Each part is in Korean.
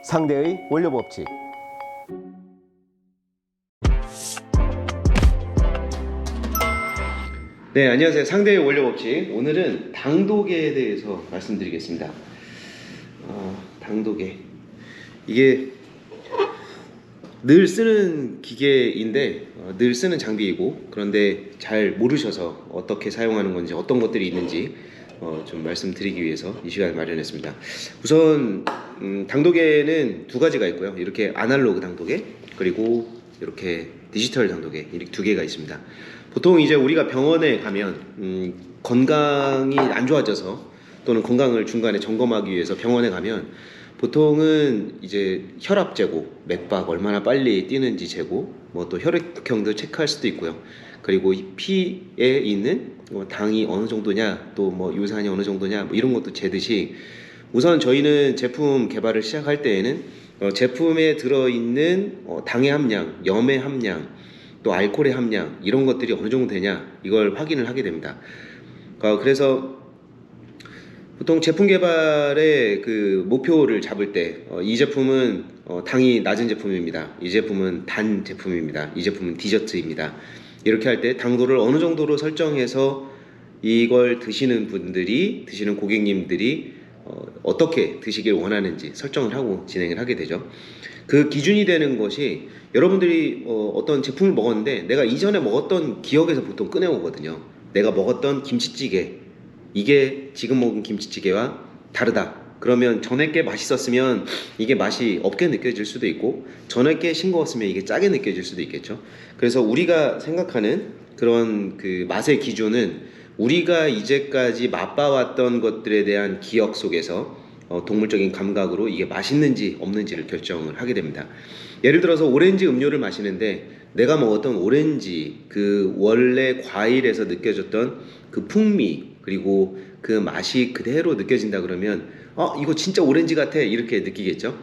상대의 원료 법칙. 네, 안녕하세요. 상대의 원료 법칙. 오늘은 당도계에 대해서 말씀드리겠습니다. 당도계. 이게 늘 쓰는 기계인데, 늘 쓰는 장비이고, 그런데 잘 모르셔서 어떻게 사용하는 건지, 어떤 것들이 있는지 좀 말씀드리기 위해서 이 시간을 마련했습니다. 우선 당도계는 두 가지가 있고요. 이렇게 아날로그 당도계, 그리고 이렇게 디지털 당도계, 이렇게 두 개가 있습니다. 보통 이제 우리가 병원에 가면 건강이 안 좋아져서, 또는 건강을 중간에 점검하기 위해서 병원에 가면 보통은 이제 혈압 재고, 맥박 얼마나 빨리 뛰는지 재고, 뭐 또 혈액형도 체크할 수도 있고요. 그리고 피에 있는 당이 어느 정도냐, 또 뭐 유산이 어느 정도냐, 뭐 이런 것도 재듯이, 우선 저희는 제품 개발을 시작할 때에는 제품에 들어있는 당의 함량, 염의 함량, 또 알코올의 함량, 이런 것들이 어느 정도 되냐, 이걸 확인을 하게 됩니다. 그래서 보통 제품 개발의 그 목표를 잡을 때 이 제품은 당이 낮은 제품입니다. 이 제품은 단 제품입니다. 이 제품은 디저트입니다. 이렇게 할 때 당도를 어느 정도로 설정해서 이걸 드시는 분들이, 드시는 고객님들이 어떻게 드시길 원하는지 설정을 하고 진행을 하게 되죠. 그 기준이 되는 것이, 여러분들이 어떤 제품을 먹었는데 내가 이전에 먹었던 기억에서 보통 꺼내오거든요. 내가 먹었던 김치찌개, 이게 지금 먹은 김치찌개와 다르다. 그러면 전에 게 맛있었으면 이게 맛이 없게 느껴질 수도 있고, 전에 게 싱거웠으면 이게 짜게 느껴질 수도 있겠죠. 그래서 우리가 생각하는 그런 그 맛의 기준은 우리가 이제까지 맛봐왔던 것들에 대한 기억 속에서 동물적인 감각으로 이게 맛있는지 없는지를 결정을 하게 됩니다. 예를 들어서 오렌지 음료를 마시는데 내가 먹었던 오렌지, 그 원래 과일에서 느껴졌던 그 풍미, 그리고 그 맛이 그대로 느껴진다 그러면 이거 진짜 오렌지 같아, 이렇게 느끼겠죠.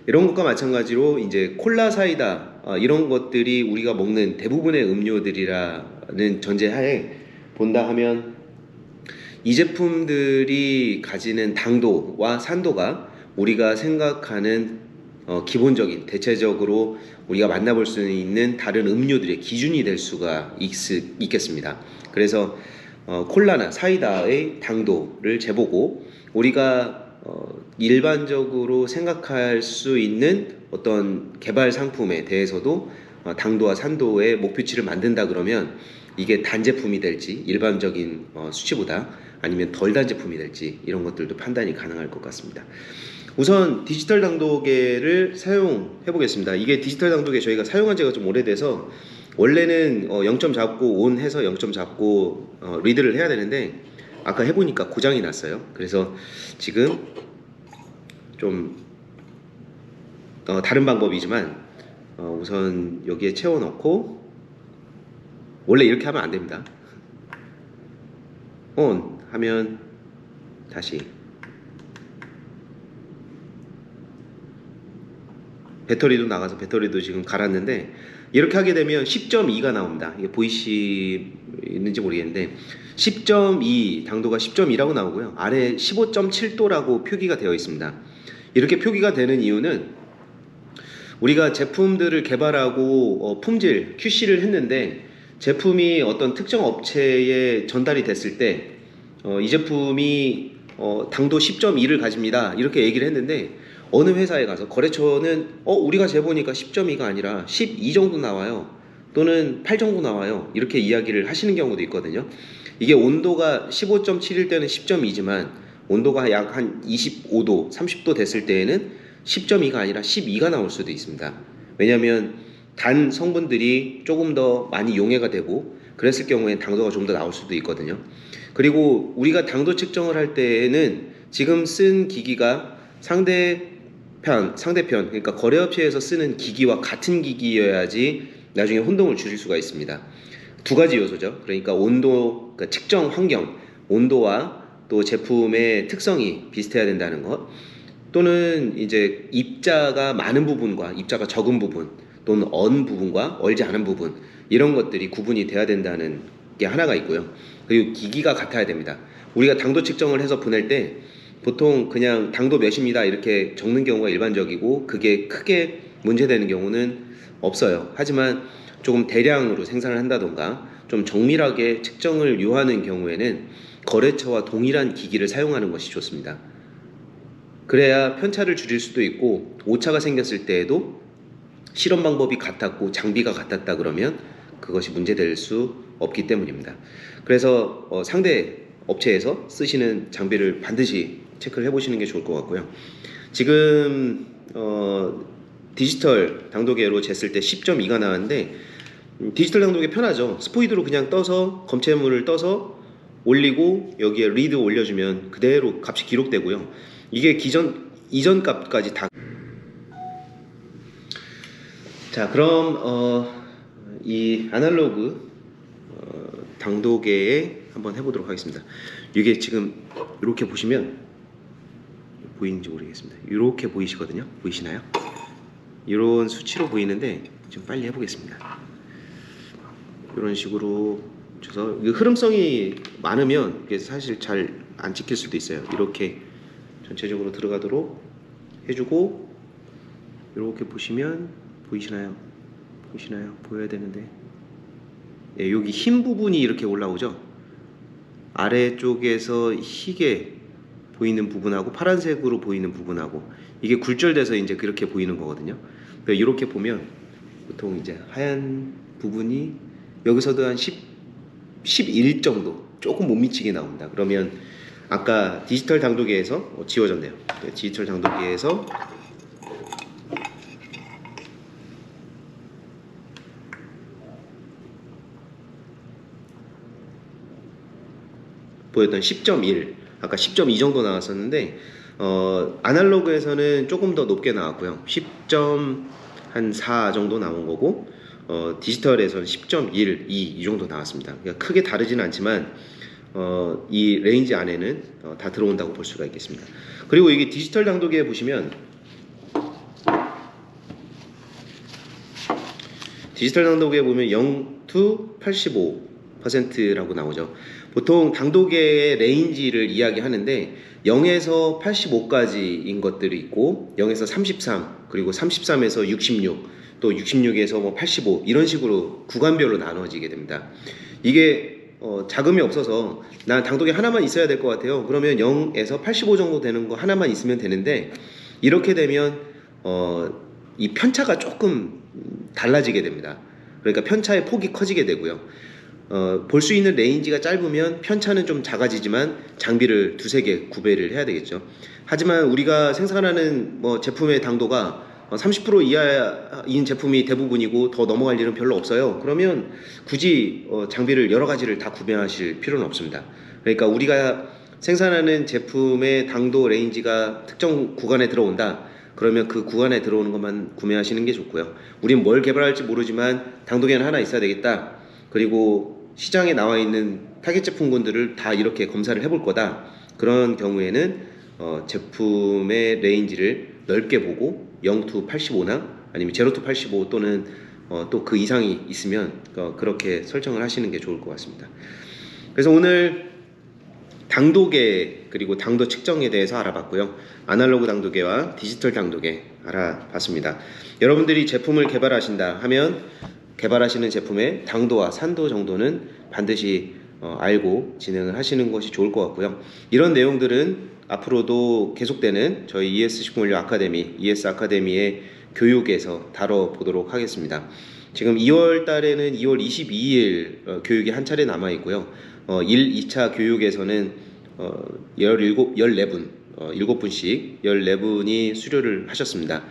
이런 것과 마찬가지로 이제 콜라, 사이다, 이런 것들이 우리가 먹는 대부분의 음료들이라는 전제하에 본다 하면, 이 제품들이 가지는 당도와 산도가 우리가 생각하는 기본적인, 대체적으로 우리가 만나볼 수 있는 다른 음료들의 기준이 될 수가 있겠습니다. 그래서 콜라나 사이다의 당도를 재보고, 우리가 일반적으로 생각할 수 있는 어떤 개발 상품에 대해서도 당도와 산도의 목표치를 만든다 그러면 이게 단 제품이 될지, 일반적인 수치보다, 아니면 덜 단 제품이 될지, 이런 것들도 판단이 가능할 것 같습니다. 우선 디지털 당도계를 사용해 보겠습니다. 이게 디지털 당도계 저희가 사용한 지가 좀 오래돼서, 원래는 0점 잡고 온 해서 0점 잡고 리드를 해야 되는데, 아까 해보니까 고장이 났어요. 그래서 지금 좀 다른 방법이지만 우선 여기에 채워 넣고, 원래 이렇게 하면 안 됩니다. ON 하면 다시 배터리도 나가서, 배터리도 지금 갈았는데, 이렇게 하게 되면 10.2가 나옵니다. 이게 보이시는지 모르겠는데 10.2, 당도가 10.2라고 나오고요. 아래 15.7도라고 표기가 되어 있습니다. 이렇게 표기가 되는 이유는, 우리가 제품들을 개발하고 품질, QC를 했는데 제품이 어떤 특정 업체에 전달이 됐을 때 이 제품이 당도 10.2를 가집니다, 이렇게 얘기를 했는데, 어느 회사에 가서 거래처는 우리가 재보니까 10.2가 아니라 12 정도 나와요, 또는 8 정도 나와요, 이렇게 이야기를 하시는 경우도 있거든요. 이게 온도가 15.7일 때는 10.2지만 온도가 약 한 25도, 30도 됐을 때에는 10.2가 아니라 12가 나올 수도 있습니다. 왜냐하면 단 성분들이 조금 더 많이 용해가 되고, 그랬을 경우에 당도가 좀 더 나올 수도 있거든요. 그리고 우리가 당도 측정을 할 때에는 지금 쓴 기기가 상대편, 그러니까 거래업체에서 쓰는 기기와 같은 기기여야지 나중에 혼동을 줄일 수가 있습니다. 두 가지 요소죠. 그러니까 온도, 그러니까 측정 환경, 온도와 또 제품의 특성이 비슷해야 된다는 것, 또는 이제 입자가 많은 부분과 입자가 적은 부분, 또는 언 부분과 얼지 않은 부분, 이런 것들이 구분이 돼야 된다는 게 하나가 있고요. 그리고 기기가 같아야 됩니다. 우리가 당도 측정을 해서 보낼 때 보통 그냥 당도 몇입니다 이렇게 적는 경우가 일반적이고 그게 크게 문제되는 경우는 없어요. 하지만 조금 대량으로 생산을 한다던가 좀 정밀하게 측정을 요하는 경우에는 거래처와 동일한 기기를 사용하는 것이 좋습니다. 그래야 편차를 줄일 수도 있고 오차가 생겼을 때에도 실험 방법이 같았고 장비가 같았다 그러면 그것이 문제될 수 없기 때문입니다. 그래서 상대 업체에서 쓰시는 장비를 반드시 체크를 해보시는 게 좋을 것 같고요. 지금 디지털 당도계로 쟀을 때 10.2가 나왔는데 디지털 당도계 편하죠. 스포이드로 그냥 떠서 검체물을 떠서 올리고 여기에 리드 올려주면 그대로 값이 기록되고요. 이게 이전 값까지 다. 자, 그럼 이 아날로그 당도계에 한번 해보도록 하겠습니다. 이게 지금 이렇게 보시면 보이는지 모르겠습니다. 이렇게 보이시거든요. 보이시나요? 이런 수치로 보이는데 좀 빨리 해보겠습니다. 이런 식으로 줘서 흐름성이 많으면 이게 사실 잘 안 찍힐 수도 있어요. 이렇게 전체적으로 들어가도록 해주고 이렇게 보시면 보이시나요? 보이시나요? 보여야 되는데 예, 여기 흰 부분이 이렇게 올라오죠. 아래쪽에서 희게 보이는 부분하고 파란색으로 보이는 부분하고 이게 굴절돼서 이제 그렇게 보이는 거거든요. 그러니까 이렇게 보면 보통 이제 하얀 부분이 여기서도 한 11 정도 조금 못 미치게 나옵니다. 그러면 아까 디지털 당도계에서 지워졌네요. 디지털 당도계에서 보였던 10.1 아까 10.2 정도 나왔었는데 아날로그에서는 조금 더 높게 나왔고요. 10.4 정도 나온 거고 디지털에서는 10.1, 2 이 정도 나왔습니다. 그러니까 크게 다르지는 않지만 이 레인지 안에는 다 들어온다고 볼 수가 있겠습니다. 그리고 이게 디지털 당도계에 보시면 디지털 당도계에 보면 0 to 85%라고 나오죠. 보통 당도계의 레인지를 이야기하는데 0에서 85까지인 것들이 있고 0에서 33 그리고 33에서 66 또 66에서 뭐 85 이런 식으로 구간별로 나눠지게 됩니다. 이게 자금이 없어서 난 당도계 하나만 있어야 될 것 같아요. 그러면 0에서 85 정도 되는 거 하나만 있으면 되는데 이렇게 되면 이 편차가 조금 달라지게 됩니다. 그러니까 편차의 폭이 커지게 되고요. 볼 수 있는 레인지가 짧으면 편차는 좀 작아지지만 장비를 두세 개 구매를 해야 되겠죠. 하지만 우리가 생산하는 제품의 당도가 30% 이하인 제품이 대부분이고 더 넘어갈 일은 별로 없어요. 그러면 굳이 장비를 여러 가지를 다 구매하실 필요는 없습니다. 그러니까 우리가 생산하는 제품의 당도 레인지가 특정 구간에 들어온다. 그러면 그 구간에 들어오는 것만 구매하시는 게 좋고요. 우린 뭘 개발할지 모르지만 당도계는 하나 있어야 되겠다. 그리고 시장에 나와 있는 타겟 제품군들을 다 이렇게 검사를 해볼 거다. 그런 경우에는 제품의 레인지를 넓게 보고 0 to 85나 아니면 0 to 85 또는 또 그 이상이 있으면 그렇게 설정을 하시는 게 좋을 것 같습니다. 그래서 오늘 당도계 그리고 당도 측정에 대해서 알아봤고요. 아날로그 당도계와 디지털 당도계 알아봤습니다. 여러분들이 제품을 개발하신다 하면 개발하시는 제품의 당도와 산도 정도는 반드시 알고 진행을 하시는 것이 좋을 것 같고요. 이런 내용들은 앞으로도 계속되는 저희 ES식품원료 아카데미, ES 아카데미의 교육에서 다뤄보도록 하겠습니다. 지금 2월 달에는 2월 22일 교육이 한 차례 남아 있고요. 1, 2차 교육에서는 14분, 7분씩 14분이 수료를 하셨습니다.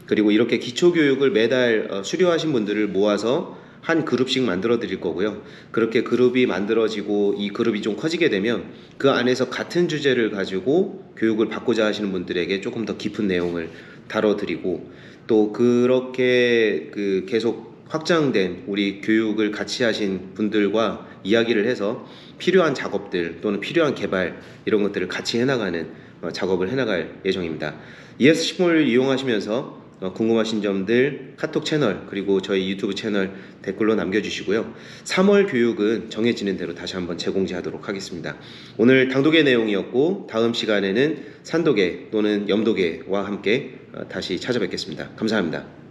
그리고 이렇게 기초교육을 매달 수료하신 분들을 모아서 한 그룹씩 만들어 드릴 거고요. 그렇게 그룹이 만들어지고 이 그룹이 좀 커지게 되면 그 안에서 같은 주제를 가지고 교육을 받고자 하시는 분들에게 조금 더 깊은 내용을 다뤄 드리고 또 그렇게 계속 확장된 우리 교육을 같이 하신 분들과 이야기를 해서 필요한 작업들 또는 필요한 개발 이런 것들을 같이 해나가는 작업을 해나갈 예정입니다. ES식품을 이용하시면서 궁금하신 점들 카톡 채널 그리고 저희 유튜브 채널 댓글로 남겨주시고요. 3월 교육은 정해지는 대로 다시 한번 재공지하도록 하겠습니다. 오늘 당독의 내용이었고 다음 시간에는 산독의 또는 염독의와 함께 다시 찾아뵙겠습니다. 감사합니다.